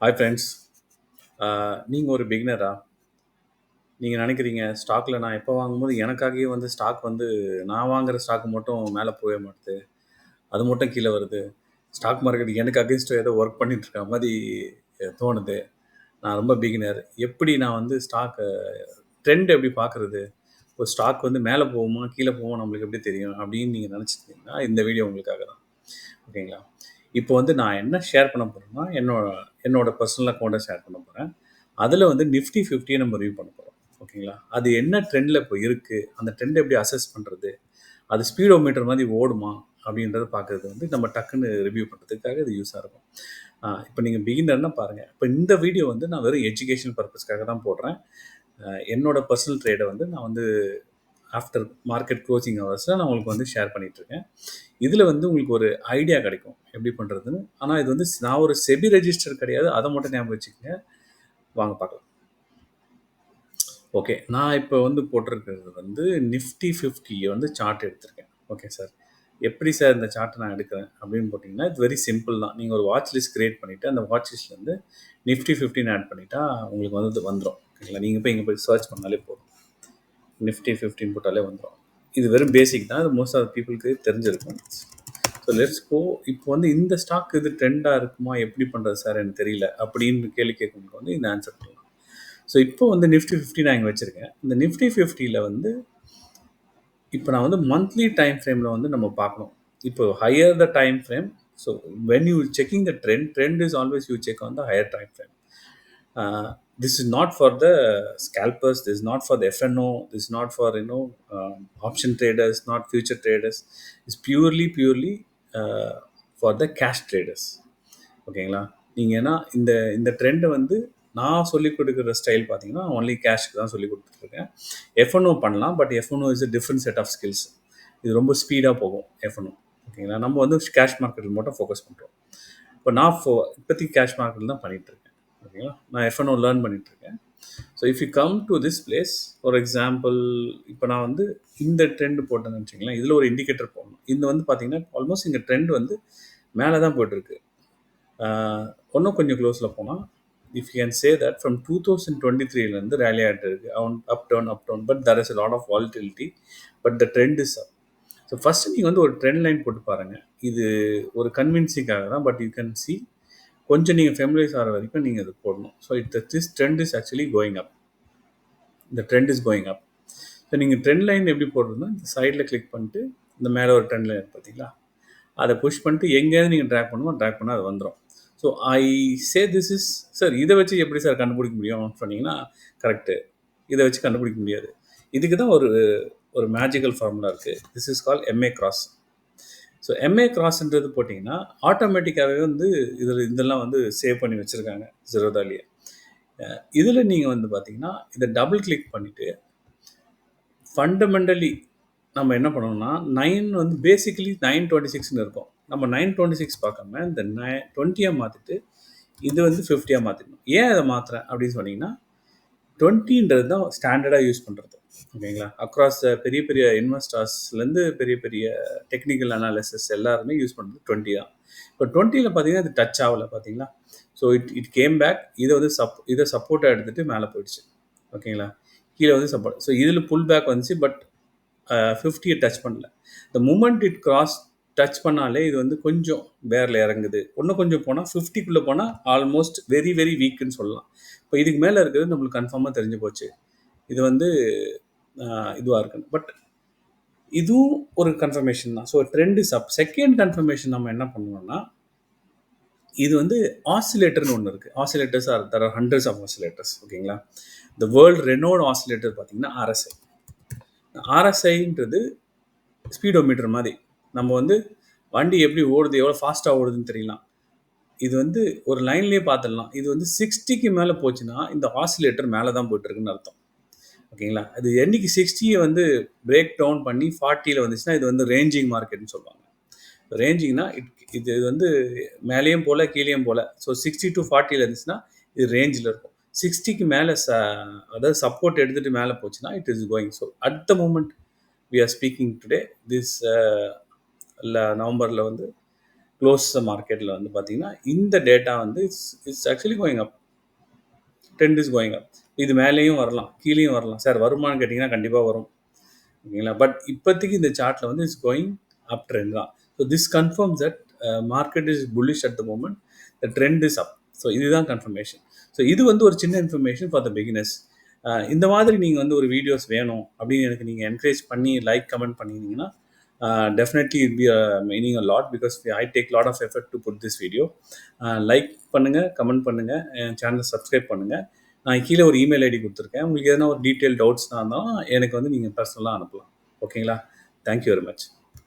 Hi friends. நீங்கள் ஒரு பிகினரா? நீங்கள் நினைக்கிறீங்க ஸ்டாக்கில் நான் எப்போ வாங்கும்போது எனக்காகவே வந்து ஸ்டாக் வந்து நான் வாங்குற ஸ்டாக் மட்டும் மேலே போக மாட்டுது, அது மட்டும் கீழே வருது, ஸ்டாக் மார்க்கெட் எனக்கு அகேன்ஸ்டாக ஏதோ ஒர்க் பண்ணிட்டு இருக்க மாதிரி தோணுது. நான் ரொம்ப பிகினர், எப்படி நான் வந்து ஸ்டாக்கை ட்ரெண்ட் எப்படி பார்க்குறது, ஒரு ஸ்டாக் வந்து மேலே போகுமா கீழே போகுமா நம்மளுக்கு எப்படி தெரியும் அப்படின்னு நீங்கள் நினச்சிருந்தீங்கன்னா இந்த வீடியோ உங்களுக்காக தான். ஓகேங்களா? இப்போ வந்து நான் என்ன ஷேர் பண்ண போகிறேன்னா என்னோட பர்சனல் அக்கௌண்ட்டை ஷேர் பண்ண போகிறேன். அதில் வந்து நிஃப்டி 50 நம்ம ரிவ்யூ பண்ண போகிறோம். ஓகேங்களா? அது என்ன ட்ரெண்டில் இப்போ இருக்குது, அந்த ட்ரெண்ட் எப்படி அசஸ் பண்ணுறது, அது ஸ்பீடோமீட்டர் மாதிரி ஓடுமா அப்படின்றத பார்க்குறது வந்து நம்ம டக்குன்னு ரிவ்யூ பண்ணுறதுக்காக இது யூஸாக இருக்கும். இப்போ நீங்கள் பிகினர்னா பாருங்கள். இப்போ இந்த வீடியோ வந்து நான் வெறும் எஜுகேஷன் பர்பஸ்க்காக தான் போடுறேன். என்னோட பர்சனல் ட்ரேடை வந்து நான் வந்து ஆஃப்டர் மார்க்கெட் க்ளோசிங் ஹவர்ஸில் நான் உங்களுக்கு வந்து ஷேர் பண்ணிகிட்ருக்கேன். இதில் வந்து உங்களுக்கு ஒரு ஐடியா கிடைக்கும் எப்படி பண்ணுறதுன்னு. ஆனால் இது வந்து நான் ஒரு செபி ரெஜிஸ்டர் கிடையாது, அதை மட்டும் ஞாபகம் வச்சுக்கோங்க. வாங்க பார்க்கலாம். ஓகே, நான் இப்போ வந்து போட்டிருக்கிறது வந்து நிஃப்டி 50 வந்து சார்ட் எடுத்திருக்கேன். ஓகே சார், எப்படி சார் இந்த சார்ட்டை நான் எடுக்கிறேன் அப்படின்னு போட்டிங்கன்னா இது வெரி சிம்பிள் தான். நீங்கள் ஒரு வாட்ச் லிஸ்ட் க்ரியேட் பண்ணிவிட்டு அந்த வாட்ச் லிஸ்ட்டில் வந்து நிஃப்டி 50 ஆட் பண்ணிட்டா உங்களுக்கு வந்து வந்துடும். ஓகேங்களா? நீங்கள் போய் இங்கே போய் சர்ச் பண்ணாலே போதும், நிஃப்டி 50 போட்டாலே வந்துடும். இது வெறும் பேசிக் தான், இது மோஸ்ட் ஆஃப் பீப்புளுக்கு தெரிஞ்சிருக்கும். So let's go. இப்போ வந்து இந்த ஸ்டாக் இது ட்ரெண்டாக இருக்குமா, எப்படி பண்ணுறது சார் எனக்கு தெரியல அப்படின்னு கேள்வி கேட்குறவங்களுக்கு வந்து இந்த ஆன்சர் பண்ணலாம். ஸோ இப்போ வந்து நிஃப்டி 50 நான் இங்கே வச்சுருக்கேன். இந்த நிஃப்டி 50 வந்து இப்போ நான் வந்து மந்த்லி டைம் ஃப்ரேமில் வந்து நம்ம பார்க்கணும். இப்போ higher the time frame. So when you checking the trend is always you check on the higher time frame. This is not for the scalpers, this is not for the FNO, this is not for option traders, not future traders. It's purely for the cash traders. ஓகேங்களா? நீங்கள் ஏன்னா இந்த ட்ரெண்டை வந்து நான் சொல்லிக் கொடுக்குற style பார்த்தீங்கன்னா only கேஷ்க்கு தான் சொல்லி கொடுத்துட்ருக்கேன். எஃப்என்ஓ பண்ணலாம், but FNO is a different set of skills. இது ரொம்ப ஸ்பீடாக போகும் எஃப்என்ஓ. ஓகேங்களா? நம்ம வந்து கேஷ் மார்க்கெட்டில் மட்டும் ஃபோக்கஸ் பண்ணுறோம். இப்போ நான் இப்போதைக்கு கேஷ் மார்க்கெட்டில் தான் பண்ணிகிட்ருக்கேன். ஓகேங்களா? நான் எஃப்என்ஓ லேர்ன் பண்ணிகிட்ருக்கேன். So if you come to this place, for example இப்போ நான் வந்து இந்த ட்ரெண்டு போட்டேன்னு வச்சுங்களேன், இதில் ஒரு இண்டிகேட்டர் போடணும். இந்த வந்து பார்த்தீங்கன்னா ஆல்மோஸ்ட் இங்கே ட்ரெண்ட் வந்து மேலே தான் போய்ட்டுருக்கு. இன்னும் கொஞ்சம் க்ளோஸில் போனால் if you can say that from 2023 rally ஆகிட்டு இருக்கு, up down, but there is a lot of volatility, but the trend is up. So first நீங்கள் வந்து ஒரு ட்ரெண்ட் லைன் போட்டு பாருங்கள். இது ஒரு கன்வின்சிங்காக தான், பட் யூ கேன் சி கொஞ்சம் நீங்கள் ஃபெமிலைஸ் ஆகிற வரைக்கும் நீங்கள் இது போடணும். So this trend is actually going up. இந்த trend is going up. So நீங்கள் ட்ரெண்ட் லைன் எப்படி போடுறதுன்னா இந்த சைடில் கிளிக் பண்ணிட்டு இந்த மேலே ஒரு ட்ரெண்ட் லைன் பார்த்தீங்களா, அதை புஷ் பண்ணிட்டு எங்கேயாவது நீங்கள் ட்ராக் பண்ணால் அது வந்துடும். So I say this is sir, இதை வச்சு எப்படி சார் கண்டுபிடிக்க முடியும் சொன்னீங்கன்னா கரெக்டு, இதை வச்சு கண்டுபிடிக்க முடியாது. இதுக்கு தான் ஒரு மேஜிக்கல் ஃபார்முலா இருக்குது. This is call MA cross. So MA கிராஸ்ன்றது போட்டிங்கன்னா ஆட்டோமேட்டிக்காகவே வந்து இதெல்லாம் வந்து சேவ் பண்ணி வச்சுருக்காங்க ஜெரோதாலேயே. இதில் நீங்கள் வந்து பார்த்தீங்கன்னா இதை டபுள் கிளிக் பண்ணிவிட்டு ஃபண்டமெண்டலி நம்ம என்ன பண்ணோம்னா 9 வந்து பேசிக்கலி 926 இருக்கும். நம்ம 926 பார்க்காம இந்த 20 மாற்றிட்டு இது வந்து 50 மாற்றிடணும். ஏன் அதை மாற்றுறேன் அப்படின்னு சொன்னீங்கன்னா 20ன்றது தான் ஸ்டாண்டர்டாக யூஸ் பண்ணுறது. ஓகேங்களா? அக்ராஸ் பெரிய பெரிய இன்வெஸ்டர்ஸ்லேருந்து பெரிய பெரிய டெக்னிக்கல் அனாலிசிஸ் எல்லாருமே யூஸ் பண்ணுறது 20 தான். இப்போ 20ல் பார்த்தீங்கன்னா இது டச் ஆகலை பார்த்தீங்களா? So it came back. இதை வந்து இதை சப்போர்ட்டாக எடுத்துகிட்டு மேலே போயிடுச்சு. ஓகேங்களா? கீழே வந்து சப்போர்ட். ஸோ இதில் புல் பேக் வந்துச்சு, பட் 50 டச் பண்ணல. இந்த மூமெண்ட் இட் கிராஸ் டச் பண்ணாலே இது வந்து கொஞ்சம் வேரில் இறங்குது. இன்னும் கொஞ்சம் போனால் 50க்குள்ளே போனால் ஆல்மோஸ்ட் வெரி வெரி வீக்குன்னு சொல்லலாம். இப்போ இதுக்கு மேலே இருக்கிறது நம்மளுக்கு கன்ஃபார்மாக தெரிஞ்சு போச்சு, இது வந்து இதுவாக இருக்குன்னு. பட் இதுவும் ஒரு கன்ஃபர்மேஷன் தான். So trend is up. Second confirmation நம்ம என்ன பண்ணணும்னா, இது வந்து ஆசிலேட்டர்னு ஒன்று இருக்குது. Oscillators are there are hundreds of oscillators. ஓகேங்களா? இந்த வேர்ல்டு ரெனோட் ஆசிலேட்டர் பார்த்தீங்கன்னா ஆர்எஸ்ஐ. ஆர்எஸ்ஐன்றது ஸ்பீடோமீட்டர் மாதிரி. நம்ம வந்து வண்டி எப்படி ஓடுது, எவ்வளோ ஃபாஸ்ட்டாக ஓடுதுன்னு தெரியலாம். இது வந்து ஒரு லைன்லேயே பார்த்துடலாம். இது வந்து 60க்கு மேலே போச்சுன்னா இந்த ஆசிலேட்டர் மேலே தான் போய்ட்டுருக்குன்னு அர்த்தம். ஓகேங்களா? அது என்னைக்கு 60யை வந்து பிரேக் டவுன் பண்ணி 40ல் வந்துச்சுன்னா இது வந்து ரேஞ்சிங் மார்க்கெட்னு சொல்லுவாங்க. ரேஞ்சிங்னா இது வந்து மேலேயும் போல் கீழேயும் போல். ஸோ 60 to 40ல் இருந்துச்சுன்னா இது ரேஞ்சில் இருக்கும். 60க்கு மேலே அதாவது சப்போர்ட் எடுத்துகிட்டு மேலே போச்சுன்னா it is going. So at the moment we are speaking today, this நவம்பரில் வந்து க்ளோஸ் மார்க்கெட்டில் வந்து பார்த்தீங்கன்னா இந்த டேட்டா வந்து it's actually going up. Trend is going அப். இது மேலேயும் வரலாம், கீழேயும் வரலாம். சார் வருமானு கேட்டிங்கன்னா கண்டிப்பாக வரும். ஓகேங்களா? பட் இப்போதைக்கு இந்த சார்ட்டில் வந்து இட்ஸ் கோயிங் அப் ட்ரெண்ட் தான். So this confirms that market is bullish at the moment, the trend is up. So இதுதான் கன்ஃபர்மேஷன். ஸோ இது வந்து ஒரு சின்ன இன்ஃபர்மேஷன் ஃபார் த பிகினர்ஸ். இந்த மாதிரி நீங்கள் வந்து ஒரு வீடியோஸ் வேணும் அப்படின்னு எனக்கு நீங்கள் என்கரேஜ் பண்ணி லைக் கமெண்ட் பண்ணியிருந்தீங்கன்னா definitely it be meaning a lot, because I take lot of effort to put this video. Like பண்ணுங்கள், கமெண்ட் பண்ணுங்கள், என் சேனலை சப்ஸ்கிரைப் பண்ணுங்கள். நான் கீழே ஒரு இமெயில் ஐடி கொடுத்துருக்கேன். உங்களுக்கு எதனா ஒரு டீட்டெயில் டவுட்ஸ்னா இருந்தாலும் எனக்கு வந்து நீங்கள் பர்சனலாக அனுப்பலாம். ஓகேங்களா? Thank you very much.